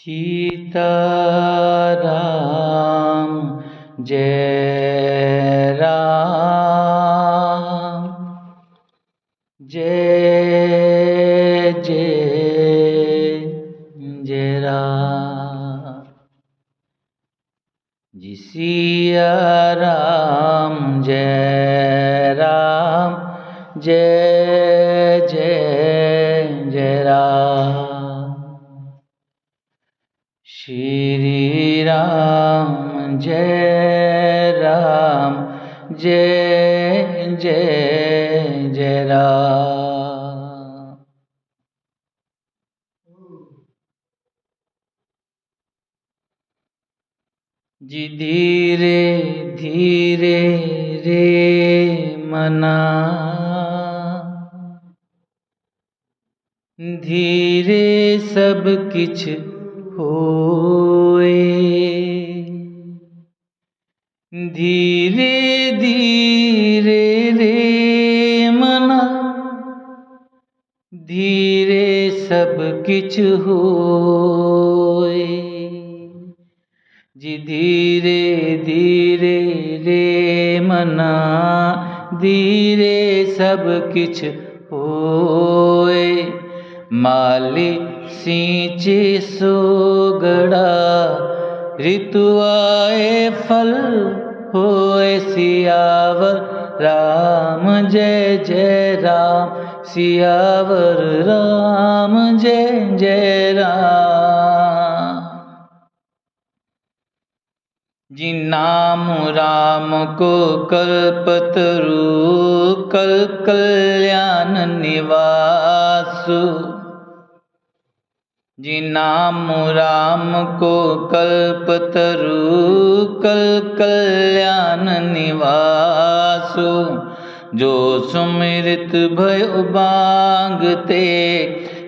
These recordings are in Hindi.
सीताराम जय राम जय जय जय राम। जी सिया राम जय राम जय जय जय राम। श्री राम जय जय जय राम। जी धीरे धीरे रे मना, धीरे सब किछ होए। धीरे धीरे रे मना, धीरे सब किछ होए। जी धीरे धीरे रे मना, धीरे सब किछ होए। माली सींचे सोगड़ा, ऋतु आए फल होए। सियावर राम जय जय राम, सियावर राम जय जय राम। जी नाम राम को कल्पतरु, कल कल्याण निवासु। जी नाम राम को कल्पतरु, कल कल्याण निवासु। जो सुमिरत भयो बांगते,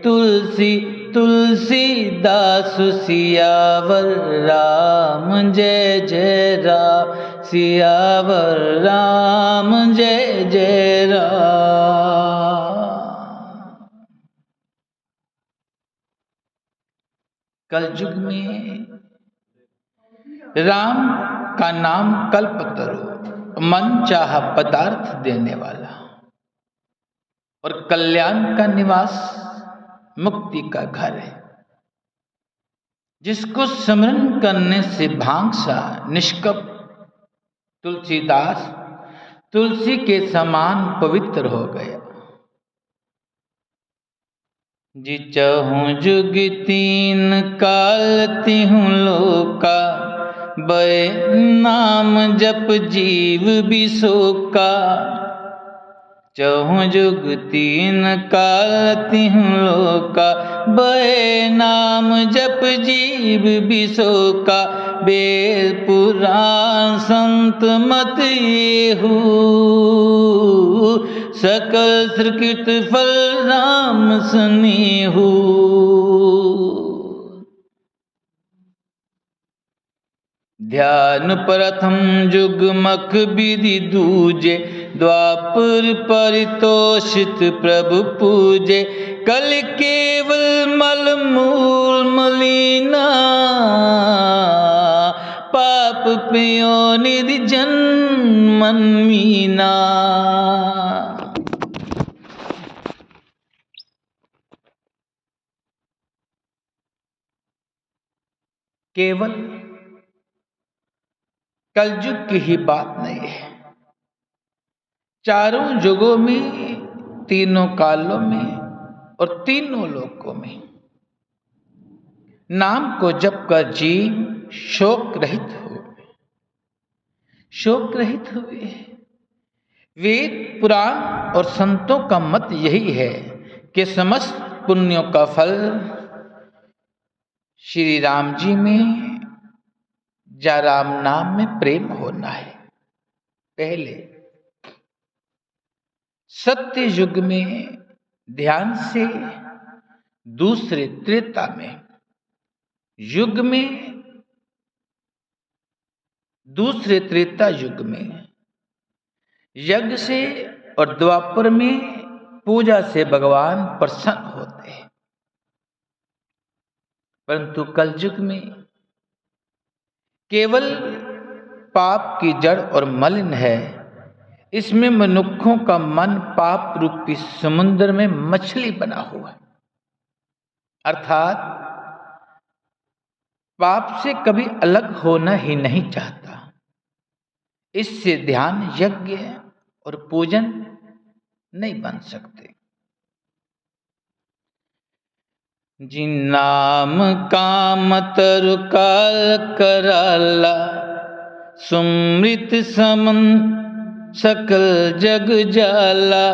तुलसी तुलसीदास। सियावर राम जय जय राम, सियावर राम जय जय राम। कलयुग में राम का नाम कल्पतरु, मन चाह पदार्थ देने वाला, और कल्याण का निवास, मुक्ति का घर है। जिसको स्मरण करने से भांग सा निष्कप तुलसीदास तुलसी के समान पवित्र हो गया। जी चहूँ जुग तीन काल तिहुँ लोका, बय नाम जप जीव बिसोका। चहूँ जुग तीन काल तिहुँ लोका, बय नाम जप जीव बिसोका। वेद पुराण संत मत येहू, सकल सुकृत फल राम सनेहू। ध्यान प्रथम जुग मख विधि दूजे, द्वापर परितोषित प्रभु पूजे। कल केवल मल मूल मलिना, पाप प्यो निधि जन्मन मीना। केवल कलयुग की ही बात नहीं है। चारों युगों में, तीनों कालों में और तीनों लोकों में नाम को जप कर जीव शोक रहित हुए, शोक रहित हुए। वेद पुराण और संतों का मत यही है कि समस्त पुण्यों का फल श्री राम जी में या राम नाम में प्रेम होना है। पहले सत्य युग में ध्यान से, दूसरे त्रेता में युग में, दूसरे त्रेता युग में यज्ञ से, और द्वापर में पूजा से भगवान प्रसन्न होते हैं। परंतु कलयुग में केवल पाप की जड़ और मलिन है। इसमें मनुष्यों का मन पाप रूपी समुद्र में मछली बना हुआ है, अर्थात पाप से कभी अलग होना ही नहीं चाहता। इससे ध्यान, यज्ञ और पूजन नहीं बन सकते। जिन नाम काम तरु काल कराला, सुमृत समन सकल जग जाला।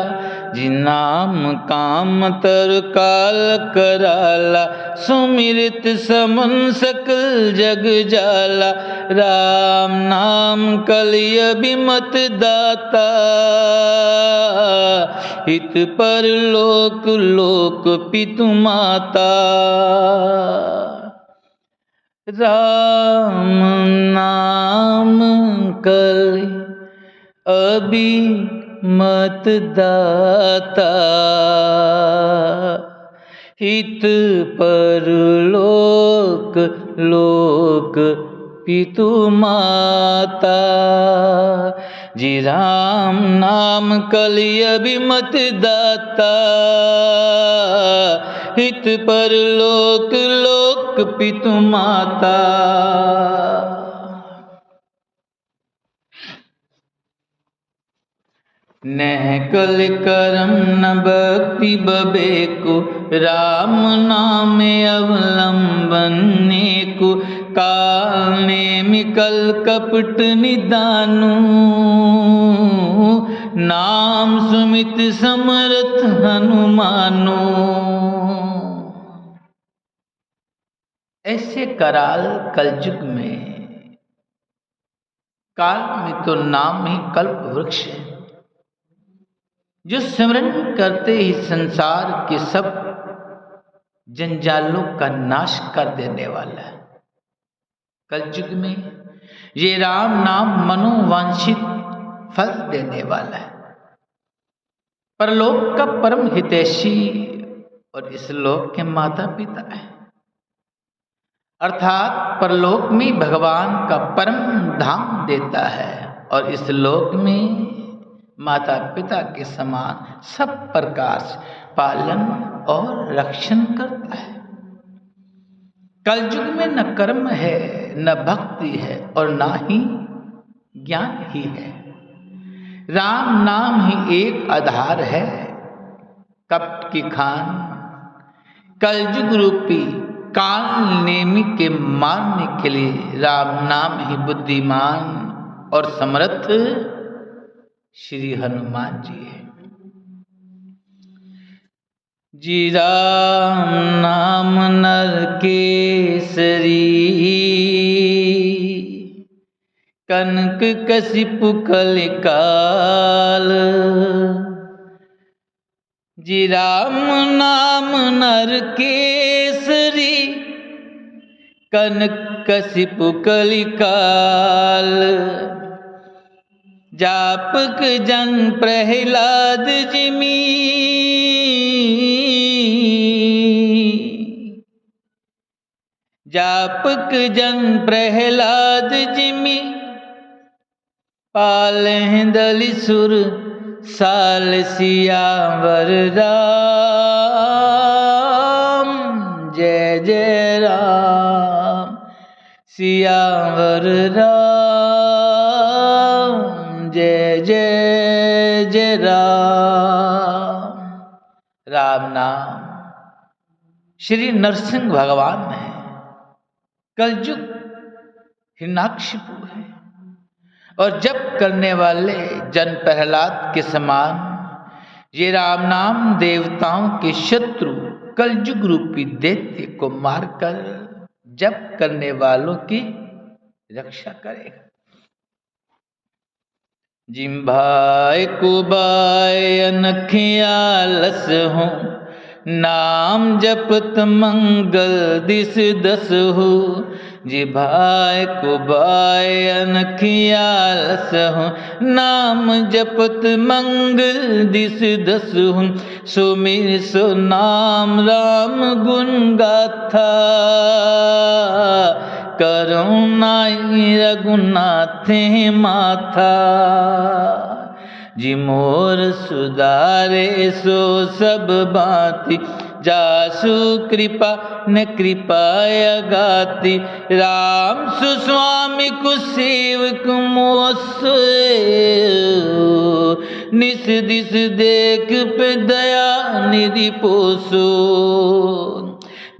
जिन नाम काम तरु काल कराला, सुमिरत समन सकल जग जाला। राम नाम कलिय बिमत दाता, हित पर लोक लोक पितु माता। राम नाम कलिय अभिमत दाता, हित पर लोक लोक पितु माता। जी राम नाम कलिय अभिमत दाता, हित पर लोक लोक पितु माता। नह कल करम न भक्ति बबेको, राम नाम अवलंबने को। काल नेमि कल कपट निदानु, नाम सुमित समर्थ हनुमानो। ऐसे कराल कलयुग में, काल में तो नाम ही कल्प वृक्ष है, जो सिमरन करते ही संसार के सब जंजालों का नाश कर देने वाला है। कलयुग में ये राम नाम मनोवांछित फल देने वाला है, परलोक का परम हितैषी और इस लोक के माता पिता है। अर्थात परलोक में भगवान का परम धाम देता है और इस लोक में माता पिता के समान सब प्रकार से पालन और रक्षण करता है। कलयुग में न कर्म है, न भक्ति है और न ही ज्ञान ही है। राम नाम ही एक आधार है। कपट की खान कलयुग रूपी काल नेमि के मारने के लिए राम नाम ही बुद्धिमान और समर्थ श्री हनुमान जी है। जी राम नाम नर केसरी, कनक कसिपु कलिकाल। जी राम नाम नर केसरी, कनक कसिपु कलिकाल। जापक जन प्रहलाद जिमी, जापक जन प्रहलाद जिमी। पालह दलिसुर साल सियावर राम, जय जय राम सियावर राम, जय जय जय राम। राम नाम श्री नरसिंह भगवान है। कलयुग हिरण्याकशिपु है और जप करने वाले जन प्रहलाद के समान ये राम नाम देवताओं के शत्रु कलयुग रूपी दैत्य को मारकर जप करने वालों की रक्षा करेगा। जिम्भाय कुबाय अनखिया लस हो, नाम जपत मंगल दिस दस हो। जिभाए को बाय अनखियालस हूँ, नाम जपत मंगल दिस दस हूँ, सुमिर सो नाम राम गुण गाथा, करुणाई रघुनाथे माथा। जी मोर सुधारे सो सब बाती, जासु कृपा न कृपाया गाती, राम सुस्वामी कुसेवक मोसो, निस दिस देख पे दया निधि पोसो।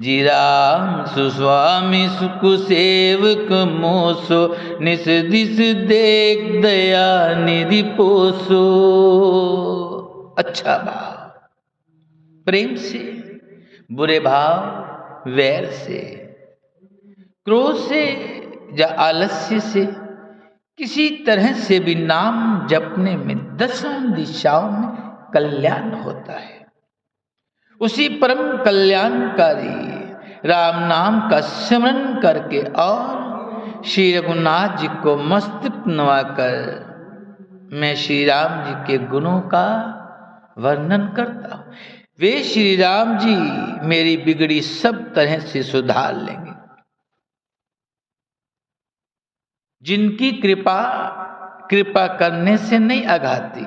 जी राम सुस्वामी कुसेवक मोसो, निस दिस देख दया निधि पोसो। अच्छा भाव प्रेम से, बुरे भाव वैर से, क्रोध से या आलस्य से, किसी तरह से भी नाम जपने में दसों दिशाओं में कल्याण होता है। उसी परम कल्याणकारी राम नाम का स्मरण करके और श्री रघुनाथ जी को मस्तक नवाकर मैं श्री राम जी के गुणों का वर्णन करता हूँ। वे श्री राम जी मेरी बिगड़ी सब तरह से सुधार लेंगे। जिनकी कृपा करने से नहीं आघाती,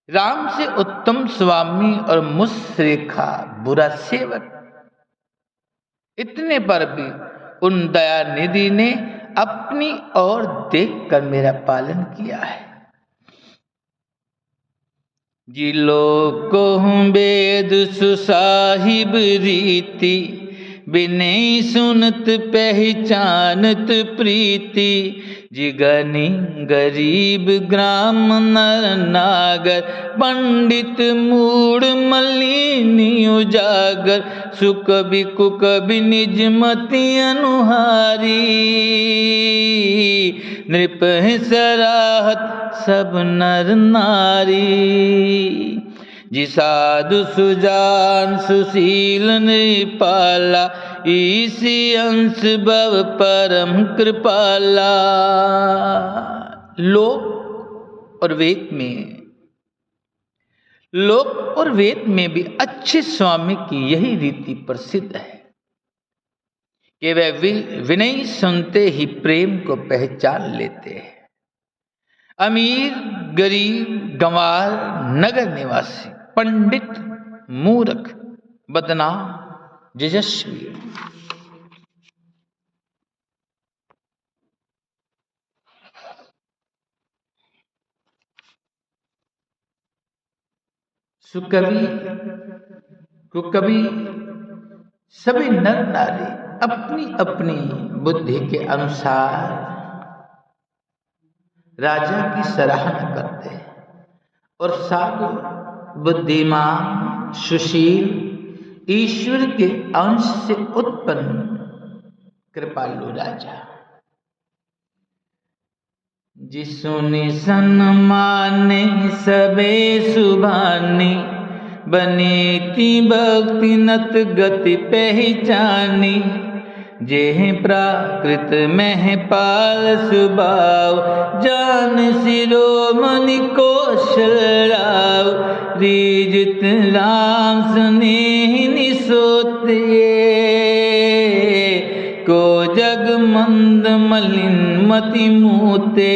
राम से उत्तम स्वामी और मुश्रेखा बुरा सेवक, इतने पर भी उन दयानिधि ने अपनी ओर देखकर मेरा पालन किया है। जी लोग को वेद सुसाहिब रीति, बिनय सुनत पहचानत प्रीति, जिगनी गरीब ग्राम नर नागर, पंडित मूढ़ मलिनी उजागर, सुकवि कुकवि निज मति अनुहारी, नृप सराहत सब नर नारी। जी साधु सुजान सुशील नृपाला, ईसी अंश भव परम कृपाला। लोक और वेद में भी अच्छे स्वामी की यही रीति प्रसिद्ध है कि वह विनय सुनते ही प्रेम को पहचान लेते हैं। अमीर गरीब गंवार नगर निवासी, पंडित मूर्ख बदनाम यशस्वी, सुकवि कुकवि, सभी नर नारी अपनी अपनी बुद्धि के अनुसार राजा की सराहना करते हैं, और साधु बुद्धिमान सुशील ईश्वर के अंश से उत्पन्न कृपालु राजा, जिसुनि सन्माने सबे सुभानी, बनीति भक्ति नत गति पहचानी, जेह प्राकृत महपाल सुभाव, जान शिरोमणि कौशल, रीजित राम स्नेह निसोते, को जग मंद मलिन मति मूते।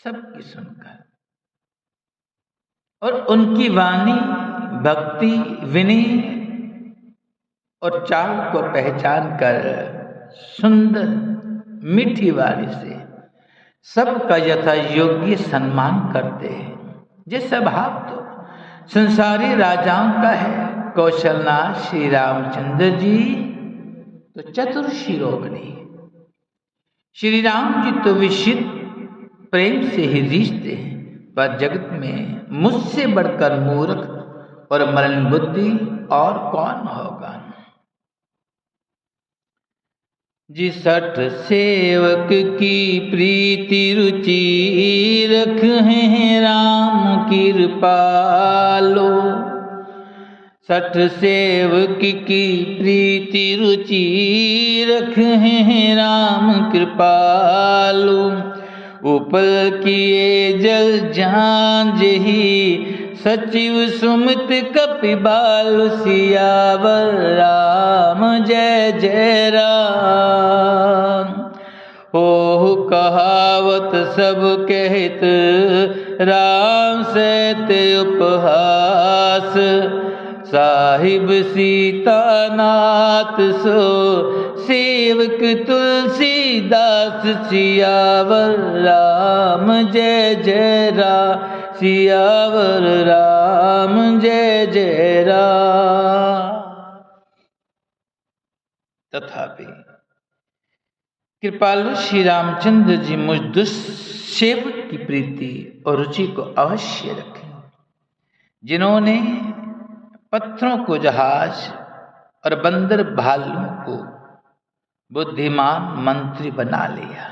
सबकी सुनकर और उनकी वाणी भक्ति विनय और चाल को पहचान कर सुंदर मीठी वाणी से सबका यथा योग्य सम्मान करते हैं। जैसा भाव तो संसारी राजाओं का है। कौशलनाथ श्री रामचंद्र जी तो चतुर शिरोमणि, श्री राम जी तो विशिष्ट प्रेम से ही रिश्ते हैं, पर जगत में मुझसे बढ़कर मूर्ख और मलिन बुद्धि और कौन होगा। जिस सठ सेवक की प्रीति रुचि, रख है राम कृपालो, सठ सेवक की प्रीति रुचि रखें राम कृपालु। उपल किए जल झांझ ही सचिव सुमित कपिबाल। सियावर राम जय जय राम। हो कहावत सब कहत राम सहित उपहास। साहिब सीतानाथ सो सेवक तुलसीदास। सियावर राम जय जय राम। सियावर राम जय जय राम। तथापि कृपालु श्री रामचंद्र जी मुझ दुष्सेवक की प्रीति और रुचि को अवश्य रखें, जिन्होंने पत्थरों को जहाज और बंदर भालुओं को बुद्धिमान मंत्री बना लिया।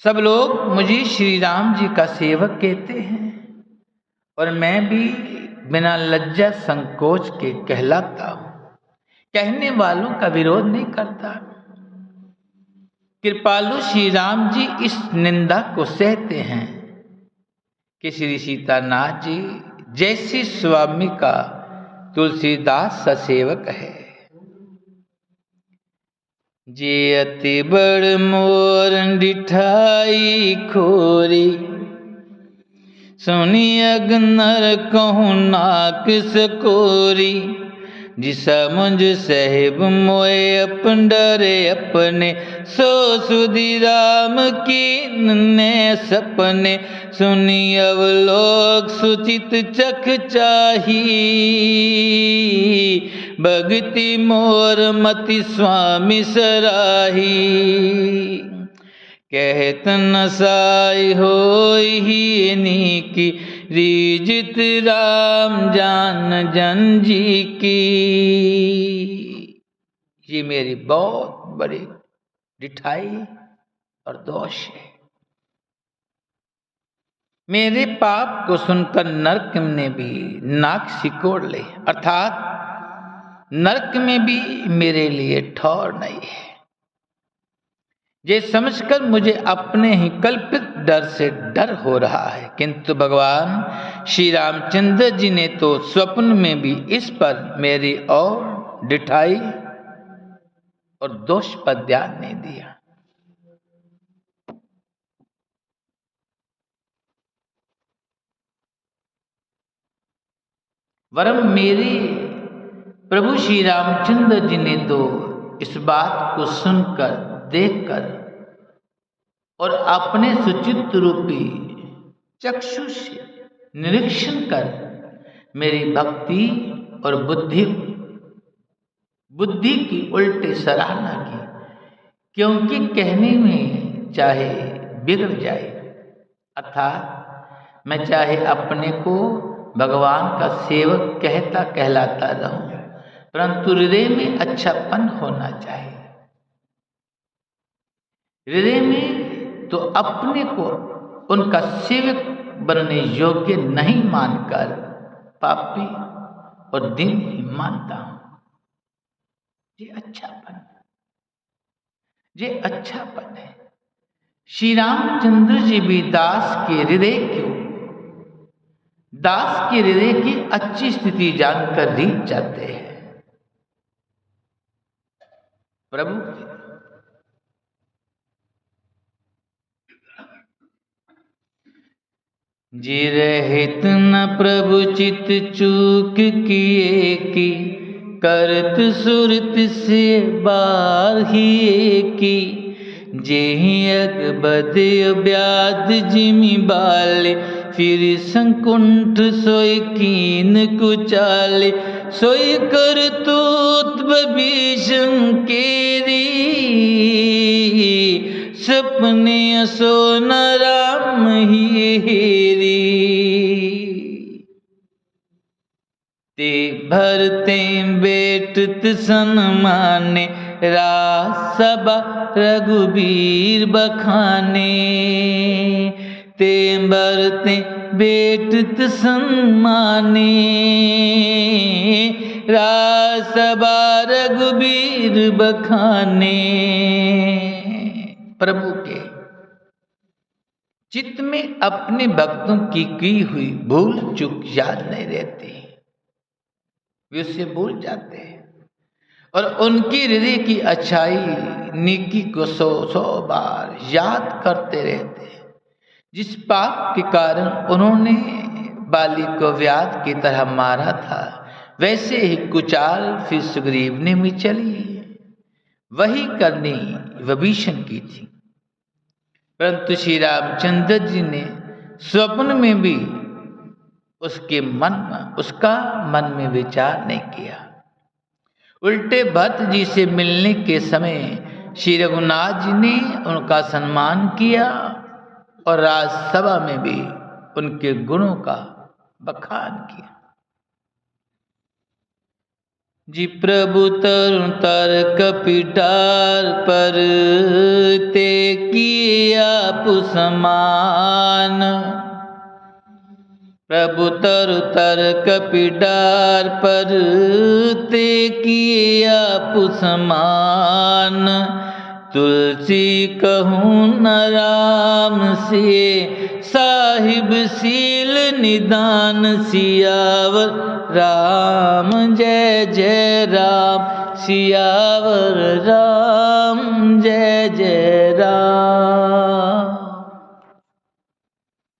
सब लोग मुझे श्री राम जी का सेवक कहते हैं और मैं भी बिना लज्जा संकोच के कहलाता हूं। कहने वालों का विरोध नहीं करता। कृपालु श्री राम जी इस निंदा को सहते हैं कि श्री सीतानाथ जी जैसे स्वामी का तुलसीदास ससेवक है। जे अति बड़ मोर डिठाई खोरी। सुनी अगनर कहूँ नाक सकोरी। जिसा मुझ साहेब मोए अपन डरे अपने। सो सुधी राम की ने सपने। सुनी अवलोक सुचित चख चाही। भगति मोर मति स्वामी सराही। कहत न साई होई ही नीकी। रीजित राम जान जन जी की। ये मेरी बहुत बड़ी डिठाई और दोष है। मेरे पाप को सुनकर नरक ने भी नाक सिकोड़ ले, अर्थात नरक में भी मेरे लिए ठौर नहीं है। ये समझकर मुझे अपने ही कल्पित डर से डर हो रहा है, किंतु भगवान श्री रामचंद्र जी ने तो स्वप्न में भी इस पर मेरी और डिठाई और दोष पर ध्यान नहीं दिया। वरम मेरे प्रभु श्री रामचंद्र जी ने तो इस बात को सुनकर, देखकर और अपने सुचित्र रूपी चक्षु से निरीक्षण कर मेरी भक्ति और बुद्धि की उल्टे सराहना की। क्योंकि कहने में चाहे बिगड़ जाए, अर्थात मैं चाहे अपने को भगवान का सेवक कहता कहलाता रहूं, परंतु हृदय में अच्छापन होना चाहिए। हृदय में तो अपने को उनका सेवक बनने योग्य नहीं मानकर पापी और दीन मानता हूं। ये अच्छापन है। श्री रामचंद्र जी भी दास के हृदय की अच्छी स्थिति जानकर रीझ जाते हैं। प्रभु जी रहित न प्रभु चित चूक किए की। करत सुरत से बारहिए की। जेहि अगबद ब्याद जिमि बाले। फिर संकुंठ सोई कीन कुचाले। सोई कर तूत भीषण केरी। सपने सो न राम ही हेरी। ते भरते बेटत सन्माने। रास सबा रघुबीर बखाने। ते भरते बेटत सम्माने, रास बार रघुबीर बखाने। प्रभु के चित्त में अपने भक्तों की हुई भूल चूक याद नहीं रहती, वे उससे भूल जाते हैं और उनकी हृदय की अच्छाई नेकी को 100 बार याद करते रहते हैं। जिस पाप के कारण उन्होंने बाली को व्याध की तरह मारा था, वैसे ही कुचाल फिर सुग्रीव ने भी चली, वही करनी विभीषण की थी। परंतु श्री रामचंद्र जी ने स्वप्न में भी उसका मन में विचार नहीं किया। उल्टे भरत जी से मिलने के समय श्री रघुनाथ जी ने उनका सम्मान किया और राजसभा में भी उनके गुणों का बखान किया। जी प्रभु तरुण तर कपिटार पर ते किया पुसमान, प्रभु तरु तर कपिटार पर ते किया पुसमान। तुलसी कहूँ न राम से साहिब सील निदान, सियावर राम जय जय राम, सियावर राम जय जय